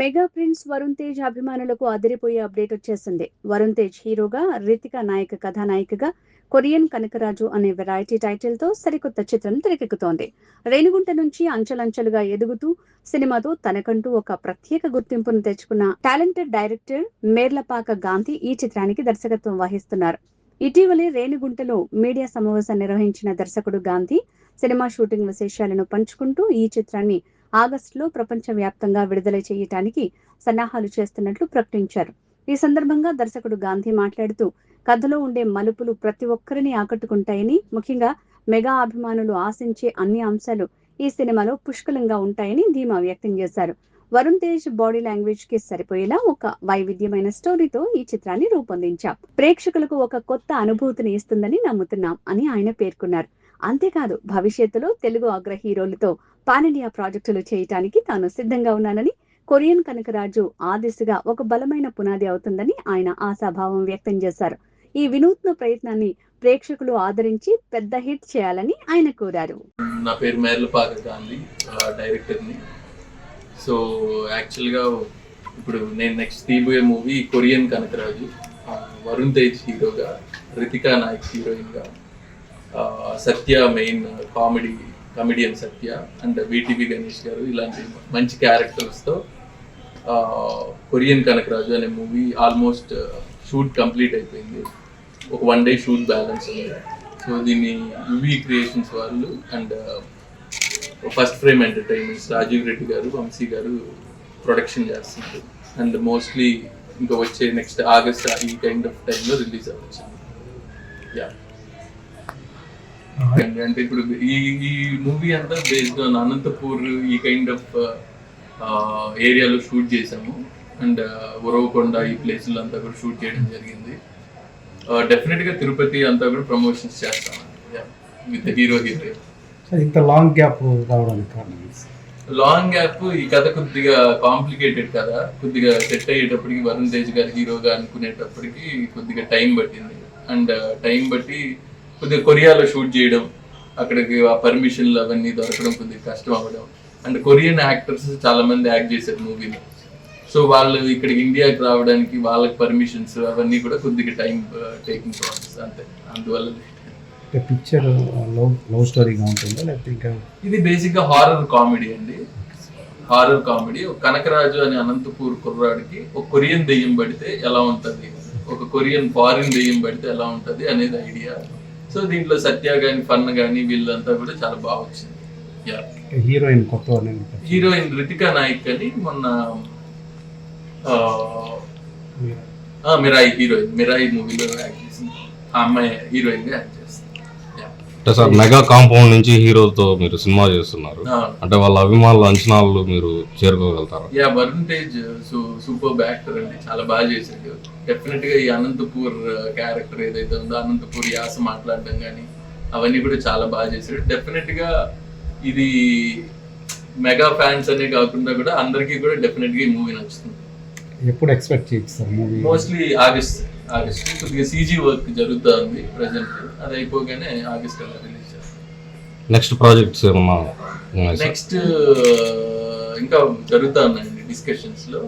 Mega prince Varun Tej అభిమానులకు అదిరిపోయే update వచ్చేసింది. వరుణ్ తేజ్ హీరోగా, రితిక నాయక కథానాయికగా కొరియన్ కనకరాజు అనే వెరైటీ టైటిల్ తో సరికొత్త చిత్రం తెరకెక్కుతోంది. రేణిగుంట నుంచి అంచెలంచెలుగా ఎదుగుతూ సినిమాతో తనకంటూ ఒక ప్రత్యేక గుర్తింపును తెచ్చుకున్న టాలెంటెడ్ డైరెక్టర్ మేర్లపాక గాంధీ ఈ చిత్రానికి దర్శకత్వం వహిస్తున్నారు. ఇటీవలే రేణిగుంటలో మీడియా సమావేశం నిర్వహించిన దర్శకుడు గాంధీ సినిమా షూటింగ్ విశేషాలను పంచుకుంటూ ఈ చిత్రాన్ని ఆగస్టులో ప్రపంచవ్యాప్తంగా విడుదల చేయడానికి సన్నాహాలు చేస్తున్నట్లు ప్రకటించారు. ఈ సందర్భంగా దర్శకుడు గాంధీ మాట్లాడుతూ, కథలో ఉండే మలుపులు ప్రతి ఒక్కరిని ఆకట్టుకుంటాయని, ముఖ్యంగా మెగా అభిమానులు ఆశించే అన్ని అంశాలు ఈ సినిమాలో పుష్కలంగా ఉంటాయని ధీమా వ్యక్తం చేశారు. వరుణ్ తేజ్ బాడీ లాంగ్వేజ్ కి సరిపోయేలా ఒక వైవిధ్యమైన స్టోరీతో ఈ చిత్రాన్ని రూపొందించాం. ప్రేక్షకులకు ఒక కొత్త అనుభూతిని ఇస్తుందని నమ్ముతున్నాం అని ఆయన పేర్కొన్నారు. అంతేకాదు, భవిష్యత్తులో తెలుగు అగ్ర హీరోలతో పాన్ ఇండియా ప్రాజెక్టులు చేయడానికి తాను సిద్ధంగా ఉన్నానని, కొరియన్ కనకరాజు ఆ దిశగా ఒక బలమైన పునాది అవుతుందని ఆయన ఆశాభావం వ్యక్తం చేశారు. ఈ వినూత్న ప్రయత్నాన్ని ప్రేక్షకులు ఆదరించి పెద్ద హిట్ చేయాలని ఆయన కోరారు. నా పేరు మేర్లపాక గాంధీ, డైరెక్టర్ని. సో యాక్చువల్గా ఇప్పుడు నేను నెక్స్ట్ తీయబోయే మూవీ కొరియన్ కనకరాజు. వరుణ్ తేజ్ హీరోగా, రితిక నాయక్ హీరోయిన్గా, Satya main comedian Satya and VTV Ganesh గారు, ఇలాంటి మంచి క్యారెక్టర్స్తో కొరియన్ కనకరాజు అనే మూవీ ఆల్మోస్ట్ షూట్ కంప్లీట్ అయిపోయింది. ఒక 1 day షూట్ బ్యాలెన్స్ ఉంది. సో దీన్ని యువి క్రియేషన్స్ వాళ్ళు and first frame entertainments Rajiv Reddy garu, Vamshi garu production చేస్తున్నారు. అండ్ మోస్ట్లీ ఇంకా వచ్చే నెక్స్ట్ ఆగస్ట్ ఈ కైండ్ ఆఫ్ టైంలో రిలీజ్ అవ్వచ్చు. యా, అంటే ఇప్పుడు ఈ మూవీ అంతా బేస్డ్ ఆన్ అనంతపూర్ ఈ కైండ్ ఆఫ్ ఏరియాలో షూట్ చేసాము. అండ్ ఉరవకొండ ఈ ప్లేస్లో అంతా కూడా షూట్ చేయడం జరిగింది. డెఫినెట్గా తిరుపతి అంతా కూడా ప్రమోషన్స్ చేస్తాము విత్ హీరో. ఇంత లాంగ్ గ్యాప్ రావడానికి కారణం? లాంగ్ గ్యాప్, ఈ కథ కొద్దిగా కాంప్లికేటెడ్ కథ. కొద్దిగా సెట్ అయ్యేటప్పటికి వరుణ్ తేజ్ గారి హీరోగా అనుకునేటప్పటికి కొద్దిగా టైం పట్టింది. అండ్ టైం బట్టి కొద్దిగా కొరియాలో షూట్ చేయడం, అక్కడికి ఆ పర్మిషన్లు అవన్నీ దొరకడం కొద్దిగా కష్టం అవ్వడం. అండ్ కొరియన్ యాక్టర్స్ చాలా మంది యాక్ట్ చేశారు మూవీలో. సో వాళ్ళు ఇక్కడికి ఇండియాకి రావడానికి వాళ్ళకి పర్మిషన్స్ అవన్నీ కూడా కొద్దిగా టైం టేకింగ్ ప్రాసెస్, అంతే. అందువల్ల పిక్చర్ లవ్ స్టోరీగా ఉంటుందా లేకపోతే ఇంకా? ఇది బేసిక్గా హారర్ కామెడీ అండి. Horror comedy. ఒక కనకరాజు అనే అనంతపూర్ కుర్రాడికి ఒక కొరియన్ దెయ్యం పడితే ఎలా ఉంటుంది, ఒక కొరియన్ ఫారిన్ దెయ్యం పడితే ఎలా ఉంటుంది అనేది ఐడియా. సో దీంట్లో సత్య కానీ ఫన్ కానీ వీళ్ళంతా కూడా చాలా బాగా వచ్చింది. హీరోయిన్ కొత్త హీరోయిన్ రితిక నాయక్ అని మొన్న మిరాయి హీరోయిన్, మిరాయి మూవీలో యాక్ట్ చేసింది. ఆ అమ్మాయి హీరోయిన్ గా యాక్ట్ చేస్తుంది. అంటే సార్, మెగా కాంపౌండ్ నుంచి హీరోతో మీరు సినిమా చేస్తున్నారు అంటే వాళ్ళ అభిమానుల అంచనాలు మీరు చేరుకోగలుగుతారా? Yeah, Varun Tej super actor అండి, చాలా బాగా చేశాడు. డెఫినెట్ గా ఈ అనంతపూర్ క్యారెక్టర్ ఏదైతే ఉందో, అనంతపూర్ యాస మాట్లాడడం కానీ అవన్నీ కూడా చాలా బాగా చేశాడు. డెఫినెట్ గా ఇది మెగా ఫ్యాన్స్ అనే కాకుండా కూడా అందరికీ కూడా డెఫినెట్ గా ఈ మూవీ నచ్చుతుంది. ఎప్పుడు ఎక్స్పెక్ట్ చేయొచ్చు సార్ మూవీ? మోస్ట్లీ ఆగస్ట్ కొద్దిగా సీజీ వర్క్ జరుగుతూ ఉంది ప్రెసెంట్. అది అయిపోగానే ఆగస్ట్ అలా రిలీజ్ చేస్తాం. నెక్స్ట్ ప్రాజెక్ట్స్ ఏమన్నా? నెక్స్ట్ ఇంకా జరుగుతూ ఉన్నాయండి డిస్కషన్స్ లో.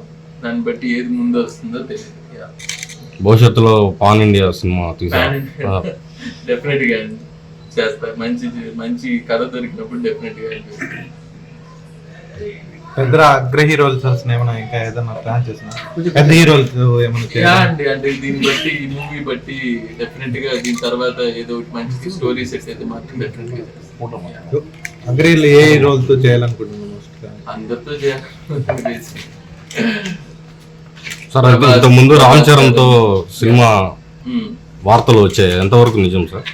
దాన్ని బట్టి ఏది ముందు వస్తుందో తెలియదు. భవిష్యత్తులో పాన్ ఇండియా సినిమా డెఫినెట్ గా చేస్తా. మంచి కథ దొరికినప్పుడు డెఫినెట్ గా. పెద్ద అగ్ర హీరోలు ఏమైనా ఇంకా ఏదైనా ప్లాన్ చేస్తున్నా? పెద్ద హీరోలు ఏమైనా అండి, అంటే దీన్ని బట్టి ఈ మూవీ బట్టి డెఫినెట్ గా దీని తర్వాత ఏదో ఒకటి మంచి స్టోరీ సెట్ అయితే మాత్రం డెఫినెట్ గా అగ్ర హీరోలు ఏ హీరోలతో చేయాలనుకుంటున్నాను? అందరితో చేయాలి సార్. ఇంత ముందు రామ్ చరణ్ తో సినిమా వార్తలు వచ్చాయి, ఎంతవరకు నిజం సార్?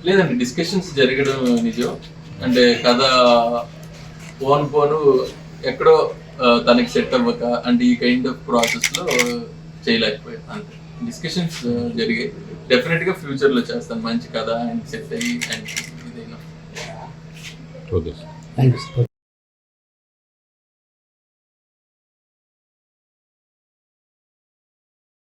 లేదండి, డిస్కషన్స్ జరగడం నిజం. అంటే కథ పోను ఎక్కడో తనకి సెట్ అవ్వక, అంటే ఈ కైండ్ ఆఫ్ ప్రాసెస్ లో చేయలేకపోయాను, అంతే. డిస్కషన్స్ జరిగాయి. డెఫినెట్ గా ఫ్యూచర్ లో చేస్తాను మంచి కథ అండ్ సెట్ అయ్యి అండ్ ఇదైనా. ఓకే.